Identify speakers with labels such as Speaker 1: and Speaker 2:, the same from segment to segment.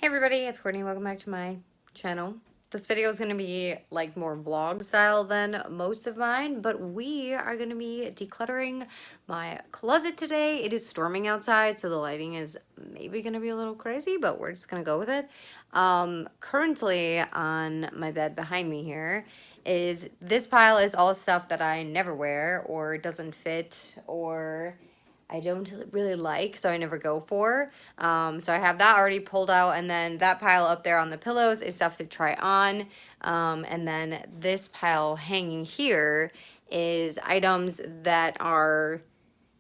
Speaker 1: everybody, it's Courtney. Welcome back to my channel. This video is going to be like more vlog style than most of mine, but we are going to be decluttering my closet today. It is storming outside, so the lighting is maybe going to be a little crazy, but we're just going to go with it. Currently on my bed behind me here is this pile is all stuff that I never wear or doesn't fit or I don't really like, so I never go for. So I have that already pulled out, and then that pile up there on the pillows is stuff to try on. And then this pile hanging here is items that are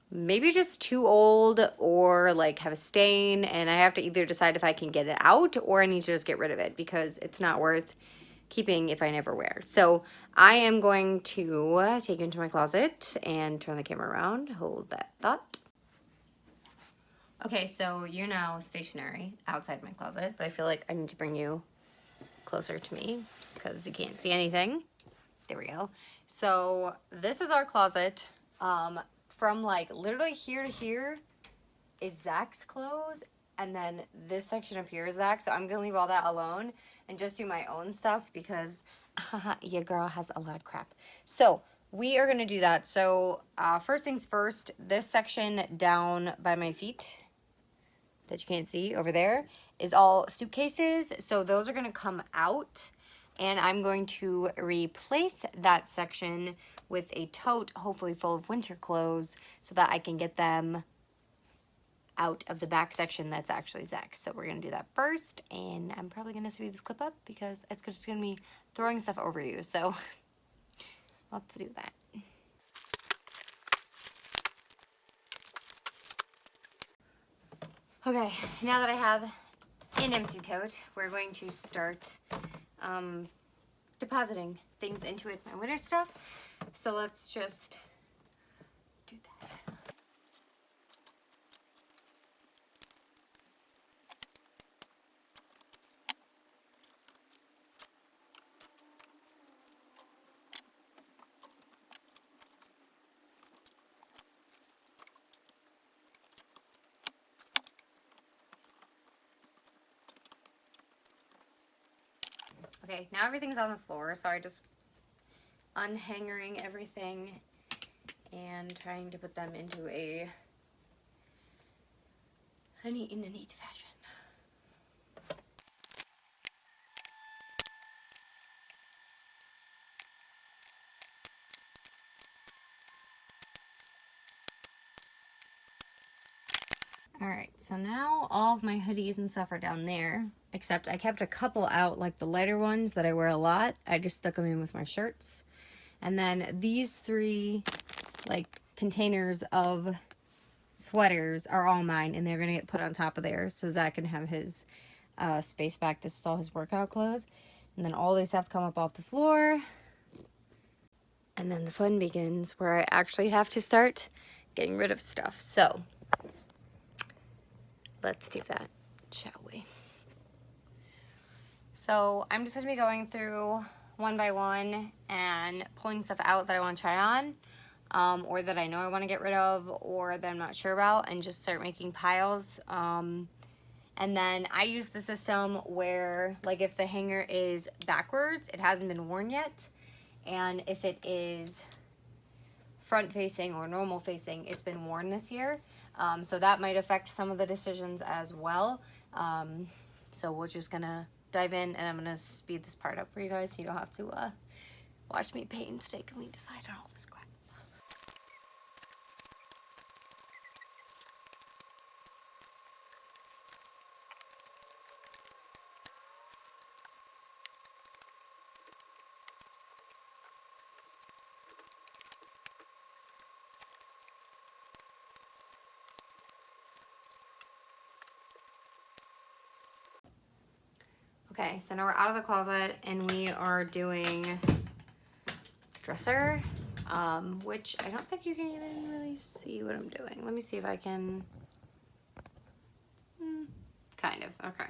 Speaker 1: maybe just too old or like have a stain, and I have to either decide if I can get it out or I need to just get rid of it because it's not worth keeping if I never wear. So I am going to take you into my closet and turn the camera around. Hold that thought. Okay, so you're now stationary outside my closet, but I feel like I need to bring you closer to me because you can't see anything. There we go. So this is our closet. From like literally here to here is Zach's clothes, and then this section up here is Zach. So I'm gonna leave all that alone and just do my own stuff because your girl has a lot of crap. So we are gonna do that. So first things first, this section down by my feet that you can't see over there is all suitcases. So those are gonna come out, and I'm going to replace that section with a tote, hopefully full of winter clothes, so that I can get them out of the back section that's actually Zach's. So we're gonna do that first, and I'm probably gonna speed this clip up because it's just gonna be throwing stuff over you. So I'll have to do that. Okay, now that I have an empty tote, we're going to start depositing things into it, my winter stuff. So let's just do that. Okay, now everything's on the floor, so I just unhangering everything and trying to put them into a neat fashion. Alright, so now all of my hoodies and stuff are down there, except I kept a couple out, like the lighter ones that I wear a lot. I just stuck them in with my shirts. And then these three, like, containers of sweaters are all mine, and they're going to get put on top of there so Zach can have his space back. This is all his workout clothes. And then all these have to come up off the floor. And then the fun begins where I actually have to start getting rid of stuff. So let's do that, shall we? So I'm just going to be going through one by one and pulling stuff out that I want to try on, or that I know I want to get rid of, or that I'm not sure about, and just start making piles. And then I use the system where, like, if the hanger is backwards, it hasn't been worn yet, and if it is front facing or normal facing, it's been worn this year. So that might affect some of the decisions as well. So we're just gonna dive in, and I'm gonna speed this part up for you guys so you don't have to watch me painstakingly decide on all this crap. Okay, so now we're out of the closet and we are doing the dresser, which I don't think you can even really see what I'm doing. Let me see if I can, kind of, okay.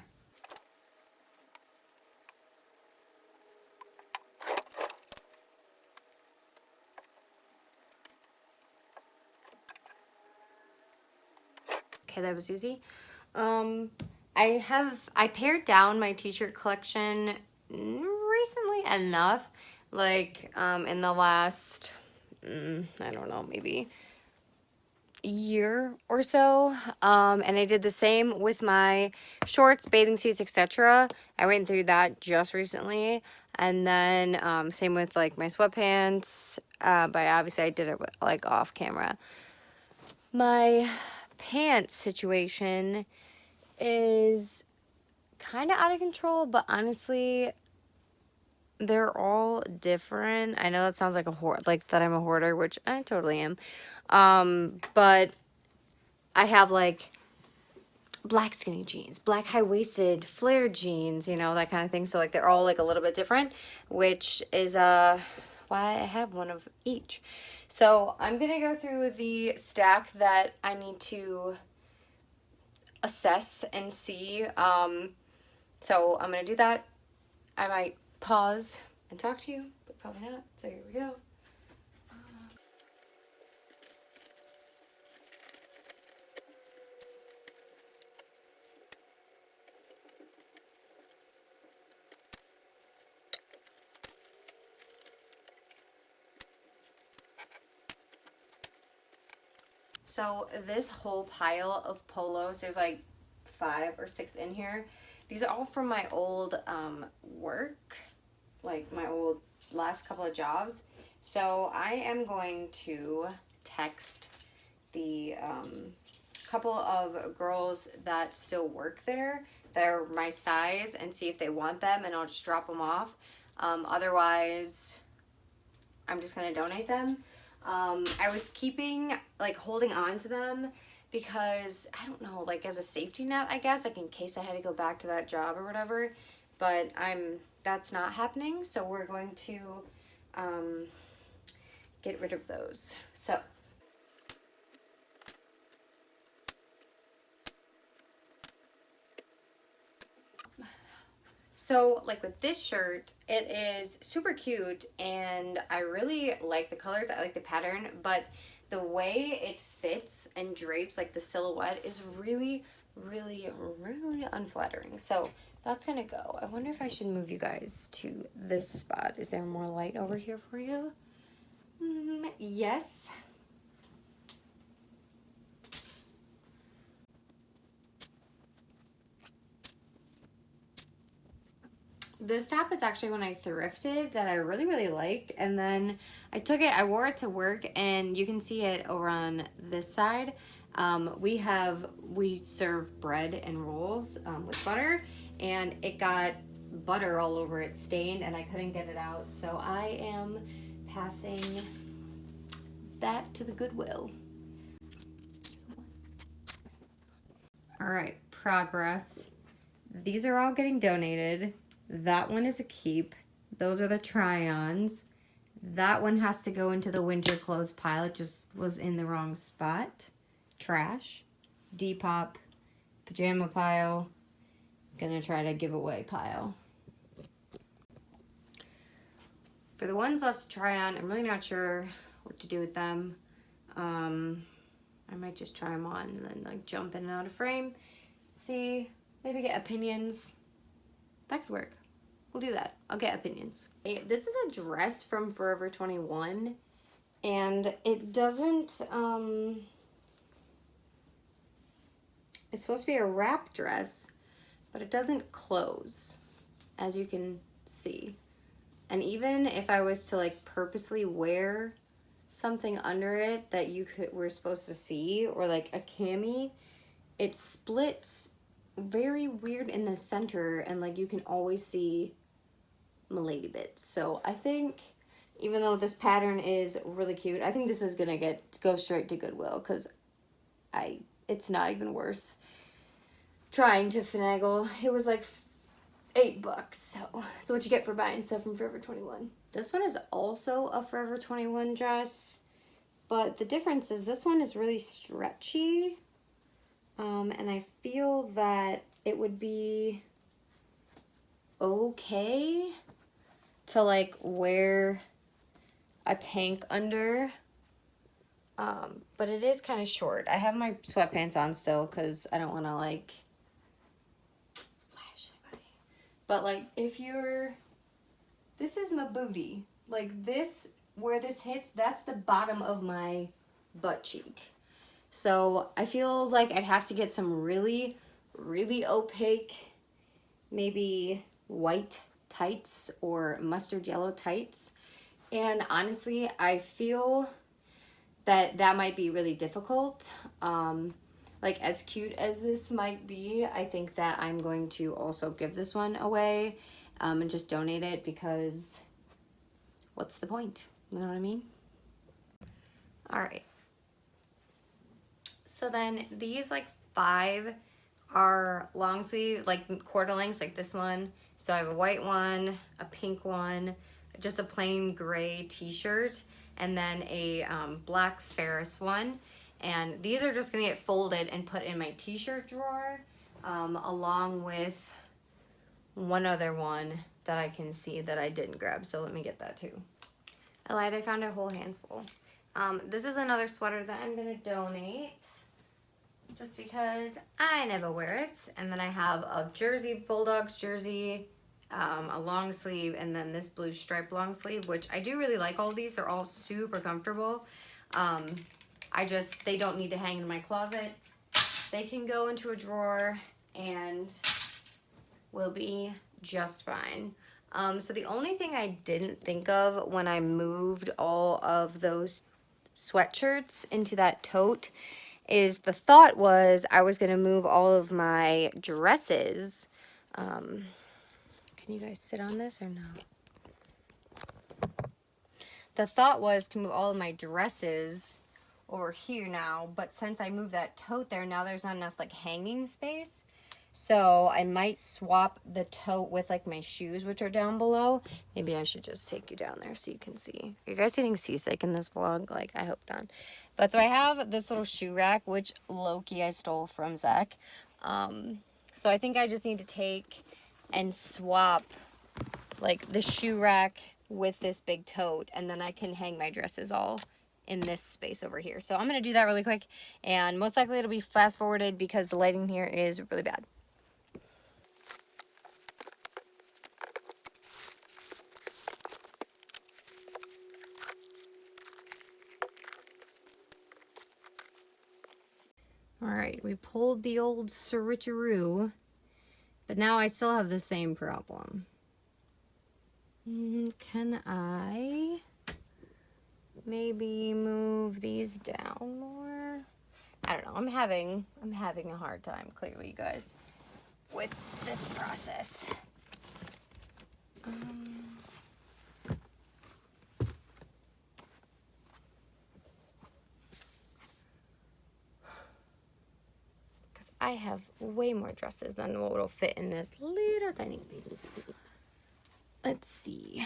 Speaker 1: Okay, that was easy. I pared down my t-shirt collection recently enough, like in the last, I don't know, maybe year or so. And I did the same with my shorts, bathing suits, etc. I went through that just recently. And then same with like my sweatpants, but obviously I did it like off camera. My pants situation is kind of out of control, but honestly, they're all different. I know that sounds like like that I'm a hoarder, which I totally am. But I have like black skinny jeans, black high-waisted flared jeans, you know, that kind of thing. So like they're all like a little bit different, which is why I have one of each. So I'm gonna go through the stack that I need to assess and see. So I'm gonna do that. I might pause and talk to you, but probably not. So here we go. So this whole pile of polos, there's like 5 or 6 in here. These are all from my old work, like my old last couple of jobs. So I am going to text the couple of girls that still work there that are my size and see if they want them, and I'll just drop them off. Otherwise, I'm just gonna donate them. I was holding on to them because I don't know, like as a safety net, I guess, like in case I had to go back to that job or whatever. But that's not happening, so we're going to get rid of those. So like with this shirt, it is super cute and I really like the colors. I like the pattern, but the way it fits and drapes, like the silhouette, is really, really, really unflattering. So that's gonna go. I wonder if I should move you guys to this spot. Is there more light over here for you? Yes. This top is actually one I thrifted that I really, really liked. And then I took it, I wore it to work, and you can see it over on this side. We serve bread and rolls with butter, and it got butter all over it, stained, and I couldn't get it out. So I am passing that to the Goodwill. All right, progress. These are all getting donated. That one is a keep. Those are the try-ons. That one has to go into the winter clothes pile. It just was in the wrong spot. Trash. Depop. Pajama pile. Gonna try to give away pile. For the ones left to try on, I'm really not sure what to do with them. I might just try them on and then like jump in and out of frame. See, maybe get opinions. That could work. We'll do that. I'll get opinions. This is a dress from Forever 21, and it doesn't, it's supposed to be a wrap dress, but it doesn't close, as you can see. And even if I was to like purposely wear something under it that were supposed to see, or like a cami, it splits very weird in the center, and like you can always see my lady bits. So I think, even though this pattern is really cute, I think this is gonna go straight to Goodwill, because it's not even worth trying to finagle. It was like $8, so that's what you get for buying stuff from Forever 21. This one is also a Forever 21 dress, but the difference is this one is really stretchy, and I feel that it would be okay to like wear a tank under, but it is kind of short. I have my sweatpants on still because I don't want to like But like if you're, this is my booty. Like this, where this hits, that's the bottom of my butt cheek. So I feel like I'd have to get some really, really opaque, maybe white tights or mustard yellow tights. And honestly, I feel that that might be really difficult. Like as cute as this might be, I think that I'm going to also give this one away and just donate it, because what's the point? You know what I mean? All right. So then these like 5 are long sleeve, like quarter lengths, like this one. So I have a white one, a pink one, just a plain gray t-shirt, and then a black Ferris one. And these are just gonna get folded and put in my t-shirt drawer, along with one other one that I can see that I didn't grab. So let me get that too. I lied, I found a whole handful. This is another sweater that I'm gonna donate, just because I never wear it. And then I have a jersey, Bulldogs jersey, a long sleeve, and then this blue striped long sleeve, which I do really like all these. They're all super comfortable. They don't need to hang in my closet. They can go into a drawer and will be just fine. So the only thing I didn't think of when I moved all of those sweatshirts into that tote is the thought was I was going to move all of my dresses. Can you guys sit on this or no? The thought was to move all of my dresses over here now, but since I moved that tote there, now there's not enough like hanging space. So I might swap the tote with like my shoes, which are down below. Maybe I should just take you down there so you can see. Are you guys getting seasick in this vlog? Like, I hope not. But so I have this little shoe rack, which low-key I stole from Zach. So I think I just need to take and swap like the shoe rack with this big tote, and then I can hang my dresses all in this space over here. So I'm going to do that really quick, and most likely it'll be fast forwarded because the lighting here is really bad. All right, we pulled the old switcheroo, but now I still have the same problem. Can I maybe move these down more? I don't know. I'm having a hard time, clearly, you guys, with this process. Because I have way more dresses than what will fit in this little tiny space. Let's see.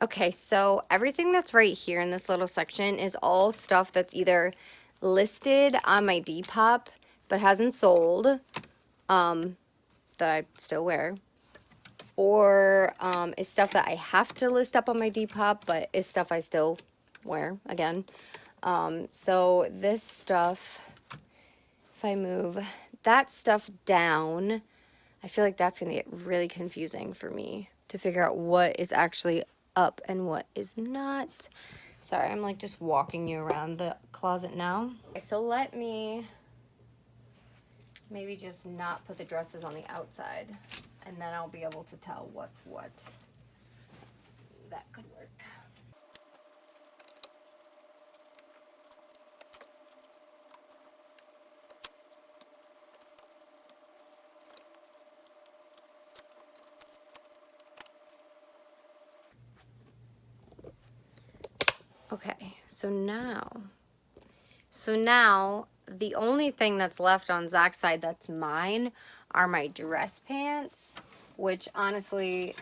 Speaker 1: Okay, so everything that's right here in this little section is all stuff that's either listed on my Depop but hasn't sold, that I still wear, or is stuff that I have to list up on my Depop but is stuff I still wear again. So this stuff, if I move that stuff down, I feel like that's going to get really confusing for me to figure out what is actually up and what is not. Sorry, I'm like just walking you around the closet now. Okay, so let me maybe just not put the dresses on the outside, and then I'll be able to tell what's what. That could work. Okay, so now the only thing that's left on Zach's side that's mine are my dress pants, which honestly,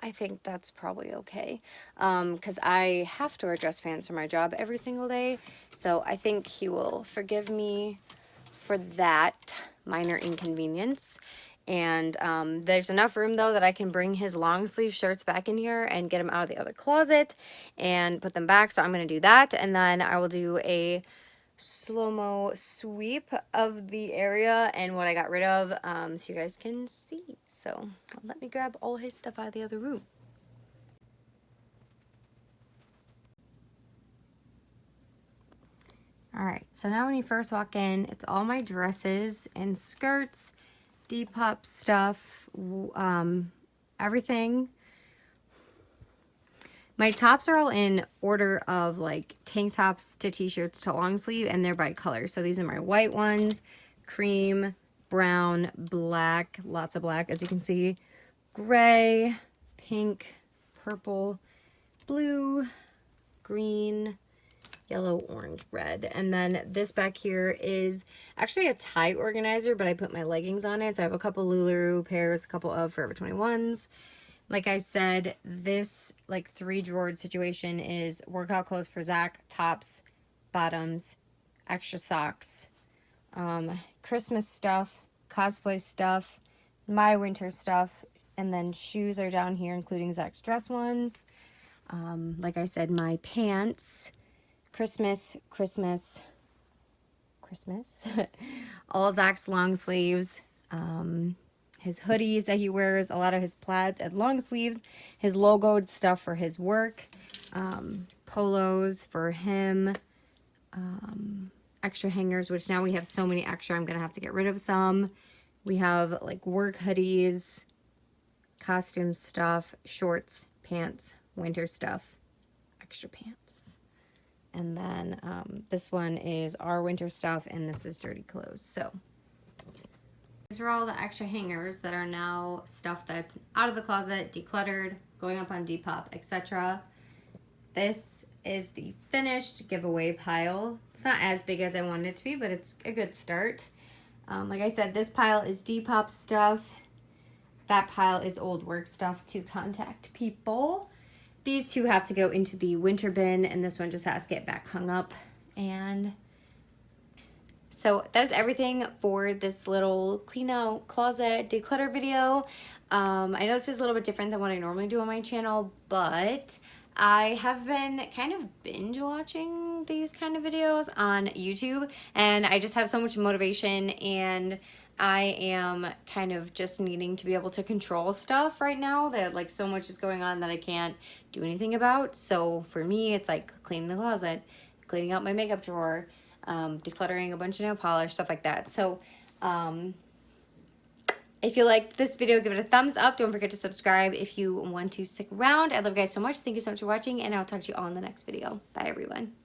Speaker 1: I think that's probably okay, because I have to wear dress pants for my job every single day, so I think he will forgive me for that minor inconvenience. And there's enough room though that I can bring his long sleeve shirts back in here and get them out of the other closet and put them back. So I'm going to do that, and then I will do a slow-mo sweep of the area and what I got rid of, so you guys can see. So let me grab all his stuff out of the other room. Alright, so now when you first walk in, it's all my dresses and skirts, Depop stuff, everything. My tops are all in order of like tank tops to t-shirts to long sleeve, and they're by color. So these are my white ones, cream, brown, black, lots of black as you can see, gray, pink, purple, blue, green, yellow, orange, red. And then this back here is actually a tie organizer, but I put my leggings on it. So I have a couple Lulu pairs, a couple of Forever 21s. Like I said, this like 3-drawer situation is workout clothes for Zach, tops, bottoms, extra socks, Christmas stuff, cosplay stuff, my winter stuff, and then shoes are down here, including Zach's dress ones. Like I said, my pants, Christmas, all Zach's long sleeves, his hoodies that he wears, a lot of his plaids and long sleeves, his logoed stuff for his work, polos for him, extra hangers, which now we have so many extra, I'm going to have to get rid of some. We have like work hoodies, costume stuff, shorts, pants, winter stuff, extra pants. And then this one is our winter stuff, and this is dirty clothes. So these are all the extra hangers that are now stuff that's out of the closet, decluttered, going up on Depop, etc. This is the finished giveaway pile. It's not as big as I wanted it to be, but it's a good start. Like I said, this pile is Depop stuff. That pile is old work stuff to contact people. These two have to go into the winter bin, and this one just has to get back hung up. And so that is everything for this little clean out closet declutter video. I know this is a little bit different than what I normally do on my channel, but I have been kind of binge watching these kind of videos on YouTube, and I just have so much motivation, and I am kind of just needing to be able to control stuff right now that like so much is going on that I can't do anything about. So for me, it's like cleaning the closet, cleaning out my makeup drawer, decluttering a bunch of nail polish, stuff like that. So if you liked this video, give it a thumbs up. Don't forget to subscribe if you want to stick around. I love you guys so much. Thank you so much for watching, and I'll talk to you all in the next video. Bye, everyone.